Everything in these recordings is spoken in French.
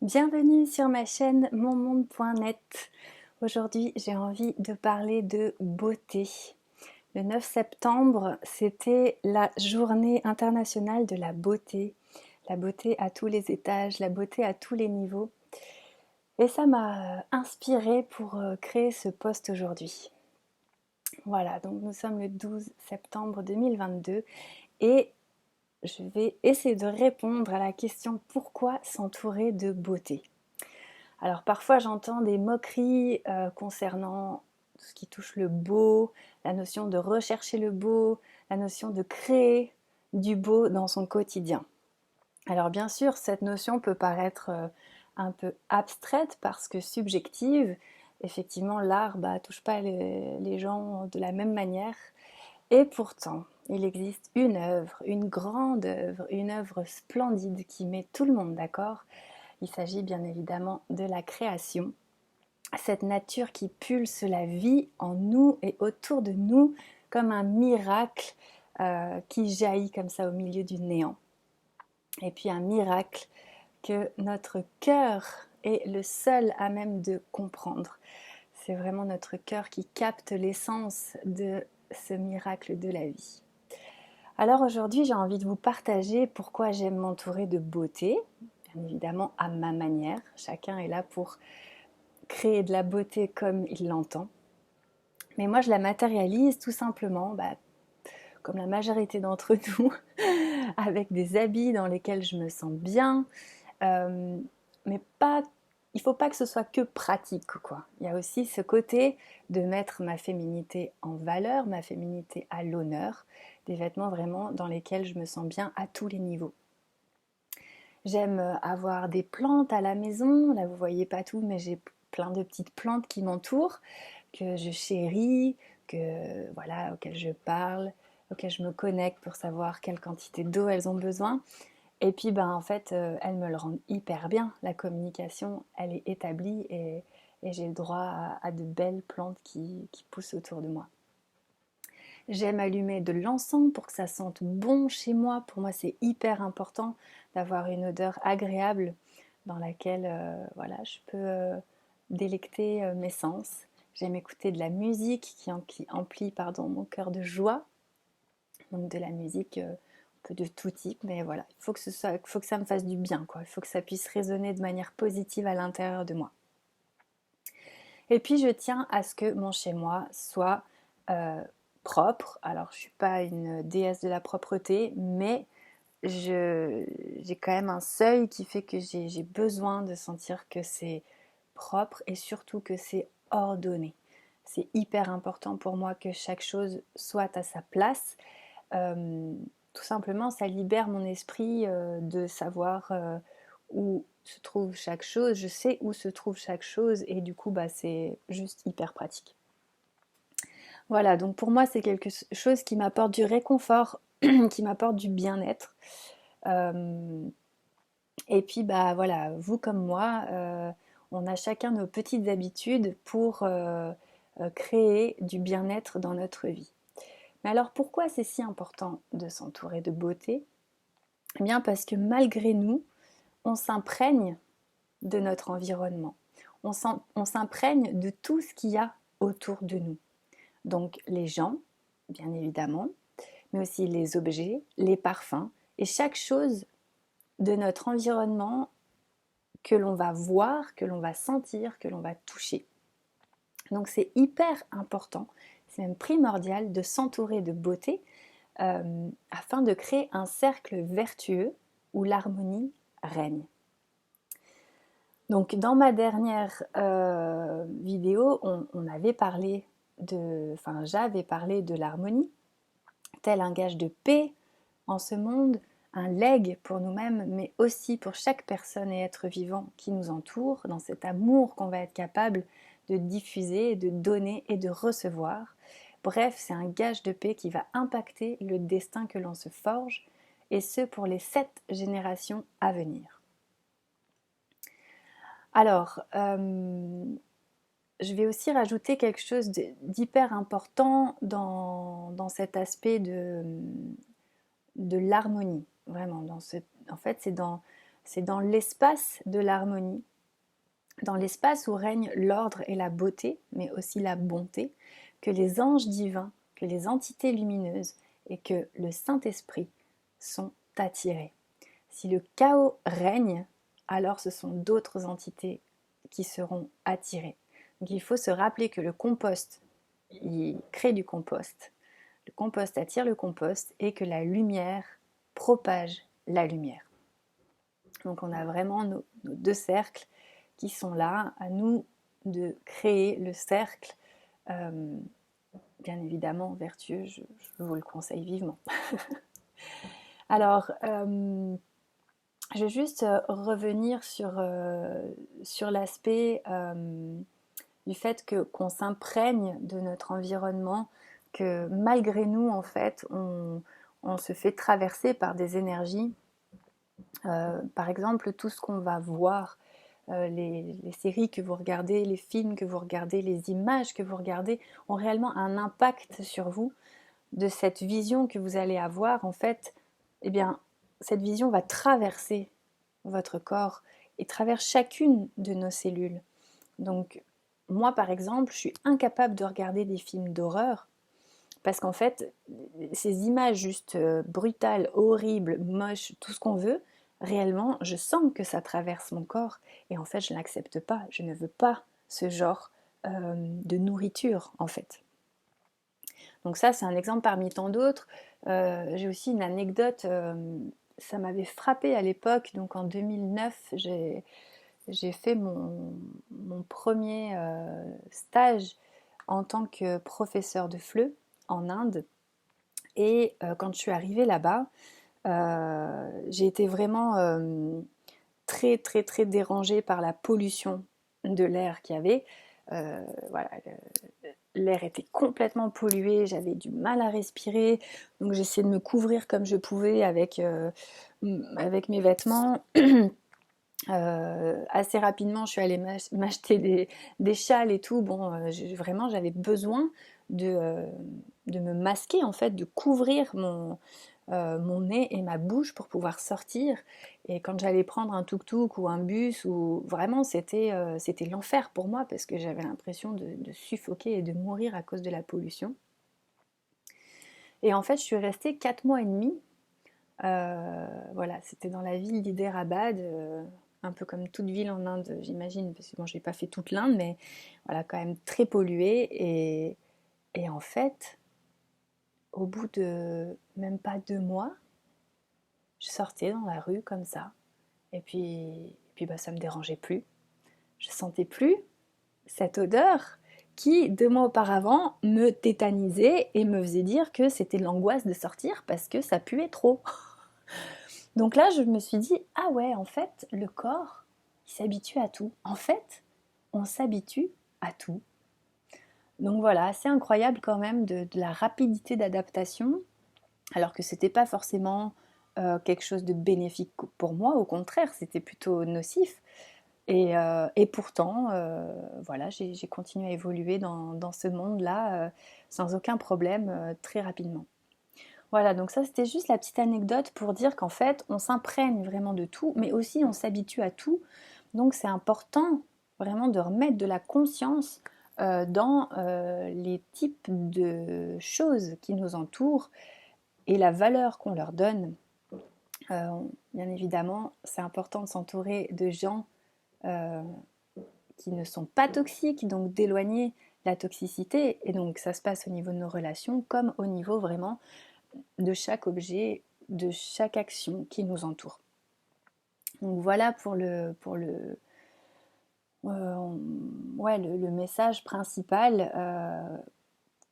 Bienvenue sur ma chaîne monmonde.net. Aujourd'hui, j'ai envie de parler de beauté. Le 9 septembre, c'était la journée internationale de la beauté. La beauté à tous les étages, la beauté à tous les niveaux. Et ça m'a inspirée pour créer ce post aujourd'hui. Voilà, donc nous sommes le 12 septembre 2022 et je vais essayer de répondre à la question pourquoi s'entourer de beauté. Alors parfois j'entends des moqueries concernant tout ce qui touche le beau, la notion de rechercher le beau, la notion de créer du beau dans son quotidien. Alors bien sûr, cette notion peut paraître un peu abstraite parce que subjective. Effectivement, l'art touche pas les gens de la même manière. Et pourtant, il existe une œuvre, une grande œuvre, une œuvre splendide qui met tout le monde d'accord. Il s'agit bien évidemment de la création, cette nature qui pulse la vie en nous et autour de nous comme un miracle qui jaillit comme ça au milieu du néant. Et puis un miracle que notre cœur est le seul à même de comprendre. C'est vraiment notre cœur qui capte l'essence de ce miracle de la vie. Alors aujourd'hui, j'ai envie de vous partager pourquoi j'aime m'entourer de beauté, bien évidemment à ma manière. Chacun est là pour créer de la beauté comme il l'entend. Mais moi, je la matérialise tout simplement, comme la majorité d'entre nous, avec des habits dans lesquels je me sens bien, mais pas. Il ne faut pas que ce soit que pratique, quoi. Il y a aussi ce côté de mettre ma féminité en valeur, ma féminité à l'honneur, des vêtements vraiment dans lesquels je me sens bien à tous les niveaux. J'aime avoir des plantes à la maison. Là, vous voyez pas tout, mais j'ai plein de petites plantes qui m'entourent, que je chéris, auxquelles je parle, auxquelles je me connecte pour savoir quelle quantité d'eau elles ont besoin. Et puis, en fait, elles me le rendent hyper bien. La communication, elle est établie et j'ai le droit à de belles plantes qui poussent autour de moi. J'aime allumer de l'encens pour que ça sente bon chez moi. Pour moi, c'est hyper important d'avoir une odeur agréable dans laquelle je peux délecter mes sens. J'aime écouter de la musique qui emplit mon cœur de joie. Donc de la musique un peu de tout type, mais voilà, il faut que ça me fasse du bien, quoi. Il faut que ça puisse résonner de manière positive à l'intérieur de moi. Et puis je tiens à ce que mon chez-moi soit propre. Alors je ne suis pas une déesse de la propreté, mais j'ai quand même un seuil qui fait que j'ai besoin de sentir que c'est propre et surtout que c'est ordonné. C'est hyper important pour moi que chaque chose soit à sa place. Tout simplement, ça libère mon esprit de savoir où se trouve chaque chose. Je sais où se trouve chaque chose et du coup, c'est juste hyper pratique. Voilà, donc pour moi, c'est quelque chose qui m'apporte du réconfort, qui m'apporte du bien-être. Et puis, voilà, vous comme moi, on a chacun nos petites habitudes pour créer du bien-être dans notre vie. Mais alors pourquoi c'est si important de s'entourer de beauté? Eh bien parce que malgré nous, on s'imprègne de notre environnement. On s'imprègne de tout ce qu'il y a autour de nous. Donc les gens, bien évidemment, mais aussi les objets, les parfums et chaque chose de notre environnement que l'on va voir, que l'on va sentir, que l'on va toucher. Donc c'est hyper important, c'est même primordial de s'entourer de beauté afin de créer un cercle vertueux où l'harmonie règne. Donc dans ma dernière vidéo, j'avais parlé de l'harmonie, tel un gage de paix en ce monde, un legs pour nous-mêmes, mais aussi pour chaque personne et être vivant qui nous entoure, dans cet amour qu'on va être capable de diffuser, de donner et de recevoir. Bref, c'est un gage de paix qui va impacter le destin que l'on se forge, et ce pour les 7 générations à venir. Alors, je vais aussi rajouter quelque chose d'hyper important dans cet aspect de l'harmonie. Vraiment, en fait, c'est dans c'est dans l'espace de l'harmonie, dans l'espace où règne l'ordre et la beauté, mais aussi la bonté, que les anges divins, que les entités lumineuses et que le Saint-Esprit sont attirés. Si le chaos règne, alors ce sont d'autres entités qui seront attirées. Donc il faut se rappeler que le compost, il crée du compost. Le compost attire le compost et que la lumière propage la lumière. Donc on a vraiment nos deux cercles qui sont là, à nous de créer le cercle, bien évidemment vertueux, je vous le conseille vivement. Alors, je vais juste revenir sur l'aspect du fait qu'on s'imprègne de notre environnement, que malgré nous, en fait, on se fait traverser par des énergies. Par exemple, tout ce qu'on va voir, les séries que vous regardez, les films que vous regardez, les images que vous regardez ont réellement un impact sur vous. De cette vision que vous allez avoir, en fait, eh bien, cette vision va traverser votre corps et traverse chacune de nos cellules. Donc, moi, par exemple, je suis incapable de regarder des films d'horreur parce qu'en fait, ces images juste brutales, horribles, moches, tout ce qu'on veut, réellement, je sens que ça traverse mon corps et en fait, je ne l'accepte pas. Je ne veux pas ce genre de nourriture, en fait. Donc ça, c'est un exemple parmi tant d'autres. J'ai aussi une anecdote, ça m'avait frappée à l'époque, donc en 2009, j'ai fait mon premier stage en tant que professeur de FLE en Inde. Et quand je suis arrivée là-bas, j'ai été vraiment très très très dérangée par la pollution de l'air qu'il y avait. Voilà, l'air était complètement pollué, j'avais du mal à respirer, donc j'essayais de me couvrir comme je pouvais avec mes vêtements. Assez rapidement, je suis allée m'acheter des châles et tout. Bon, vraiment, j'avais besoin de me masquer, en fait, de couvrir mon nez et ma bouche pour pouvoir sortir. Et quand j'allais prendre un tuk-tuk ou un bus, vraiment, c'était l'enfer pour moi parce que j'avais l'impression de suffoquer et de mourir à cause de la pollution. Et en fait, je suis restée 4 mois et demi. Voilà, c'était dans la ville d'Hyderabad, un peu comme toute ville en Inde, j'imagine, parce que bon, je n'ai pas fait toute l'Inde, mais voilà, quand même très polluée. Et en fait, au bout de même pas 2 mois, je sortais dans la rue comme ça, et puis bah, ça me dérangeait plus. Je sentais plus cette odeur qui, 2 mois auparavant, me tétanisait et me faisait dire que c'était l'angoisse de sortir parce que ça puait trop. Donc là, je me suis dit, ah ouais, en fait, le corps, il s'habitue à tout. En fait, on s'habitue à tout. Donc voilà, c'est incroyable quand même de la rapidité d'adaptation, alors que c'était pas forcément quelque chose de bénéfique pour moi, au contraire, c'était plutôt nocif. Et pourtant, voilà, j'ai continué à évoluer dans ce monde-là sans aucun problème très rapidement. Voilà, donc ça c'était juste la petite anecdote pour dire qu'en fait on s'imprègne vraiment de tout, mais aussi on s'habitue à tout. Donc c'est important vraiment de remettre de la conscience dans les types de choses qui nous entourent et la valeur qu'on leur donne. Bien évidemment, c'est important de s'entourer de gens euh, qui ne sont pas toxiques, donc d'éloigner la toxicité. Et donc ça se passe au niveau de nos relations comme au niveau vraiment de chaque objet, de chaque action qui nous entoure. Donc voilà pour le message principal,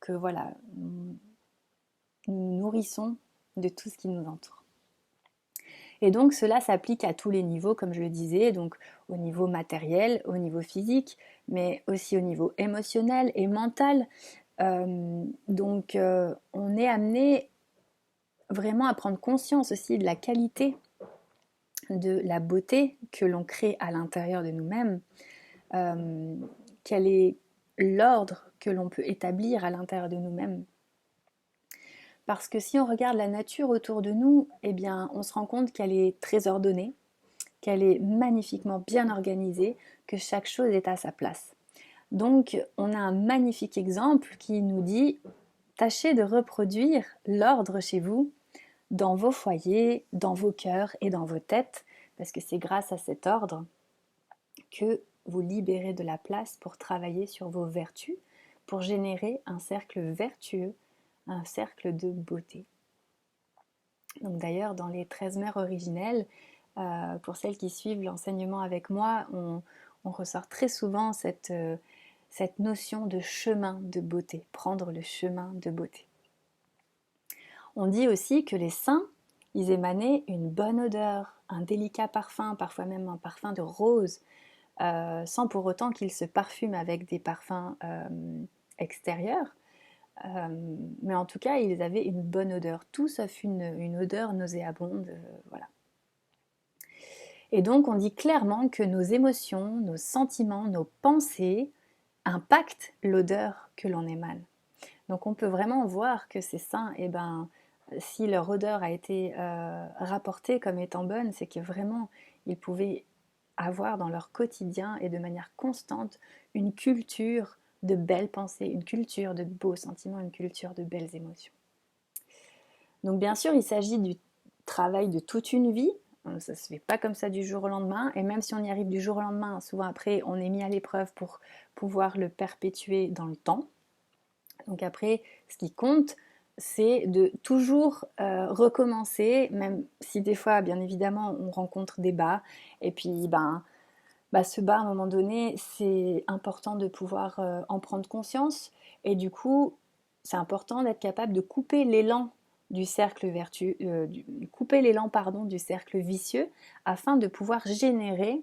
que voilà, nous nous nourrissons de tout ce qui nous entoure. Et donc cela s'applique à tous les niveaux, comme je le disais, donc au niveau matériel, au niveau physique, mais aussi au niveau émotionnel et mental. Donc on est amené vraiment à prendre conscience aussi de la qualité, de la beauté que l'on crée à l'intérieur de nous-mêmes, quel est l'ordre que l'on peut établir à l'intérieur de nous-mêmes. Parce que si on regarde la nature autour de nous, eh bien, on se rend compte qu'elle est très ordonnée, qu'elle est magnifiquement bien organisée, que chaque chose est à sa place. Donc on a un magnifique exemple qui nous dit tâchez de reproduire l'ordre chez vous, dans vos foyers, dans vos cœurs et dans vos têtes, parce que c'est grâce à cet ordre que vous libérez de la place pour travailler sur vos vertus, pour générer un cercle vertueux, un cercle de beauté. Donc d'ailleurs, dans les 13 mères originelles, pour celles qui suivent l'enseignement avec moi, on ressort très souvent cette notion de chemin de beauté, prendre le chemin de beauté. On dit aussi que les saints, ils émanaient une bonne odeur, un délicat parfum, parfois même un parfum de rose, sans pour autant qu'ils se parfument avec des parfums extérieurs. Mais en tout cas, ils avaient une bonne odeur, tout sauf une odeur nauséabonde. Voilà. Et donc, on dit clairement que nos émotions, nos sentiments, nos pensées impactent l'odeur que l'on émane. Donc, on peut vraiment voir que ces saints, si leur odeur a été rapportée comme étant bonne, c'est que vraiment, ils pouvaient avoir dans leur quotidien et de manière constante une culture de belles pensées, une culture de beaux sentiments, une culture de belles émotions. Donc bien sûr, il s'agit du travail de toute une vie. Ça ne se fait pas comme ça du jour au lendemain. Et même si on y arrive du jour au lendemain, souvent après, on est mis à l'épreuve pour pouvoir le perpétuer dans le temps. Donc après, ce qui compte, c'est de toujours recommencer, même si des fois, bien évidemment, on rencontre des bas. Et puis, ce bas, à un moment donné, c'est important de pouvoir en prendre conscience. Et du coup, c'est important d'être capable de couper l'élan du cercle vertueux, du cercle vicieux, afin de pouvoir générer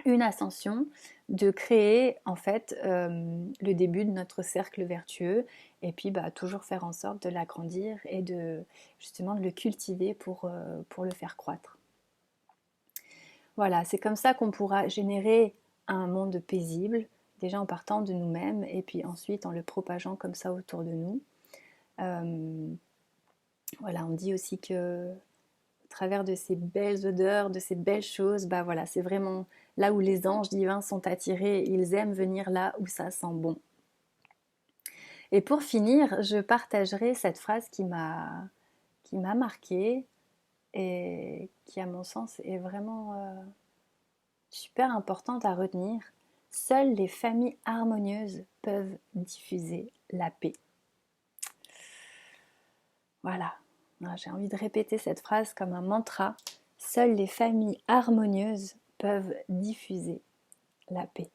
une ascension, de créer en fait le début de notre cercle vertueux, et puis toujours faire en sorte de l'agrandir et de justement de le cultiver pour le faire croître. Voilà, c'est comme ça qu'on pourra générer un monde paisible, déjà en partant de nous-mêmes et puis ensuite en le propageant comme ça autour de nous. Voilà, on dit aussi que au travers de ces belles odeurs, de ces belles choses, c'est vraiment là où les anges divins sont attirés. Ils aiment venir là où ça sent bon. Et pour finir, je partagerai cette phrase qui m'a marquée et qui, à mon sens, est vraiment super importante à retenir. Seules les familles harmonieuses peuvent diffuser la paix. Voilà, j'ai envie de répéter cette phrase comme un mantra. Seules les familles harmonieuses peuvent diffuser la paix.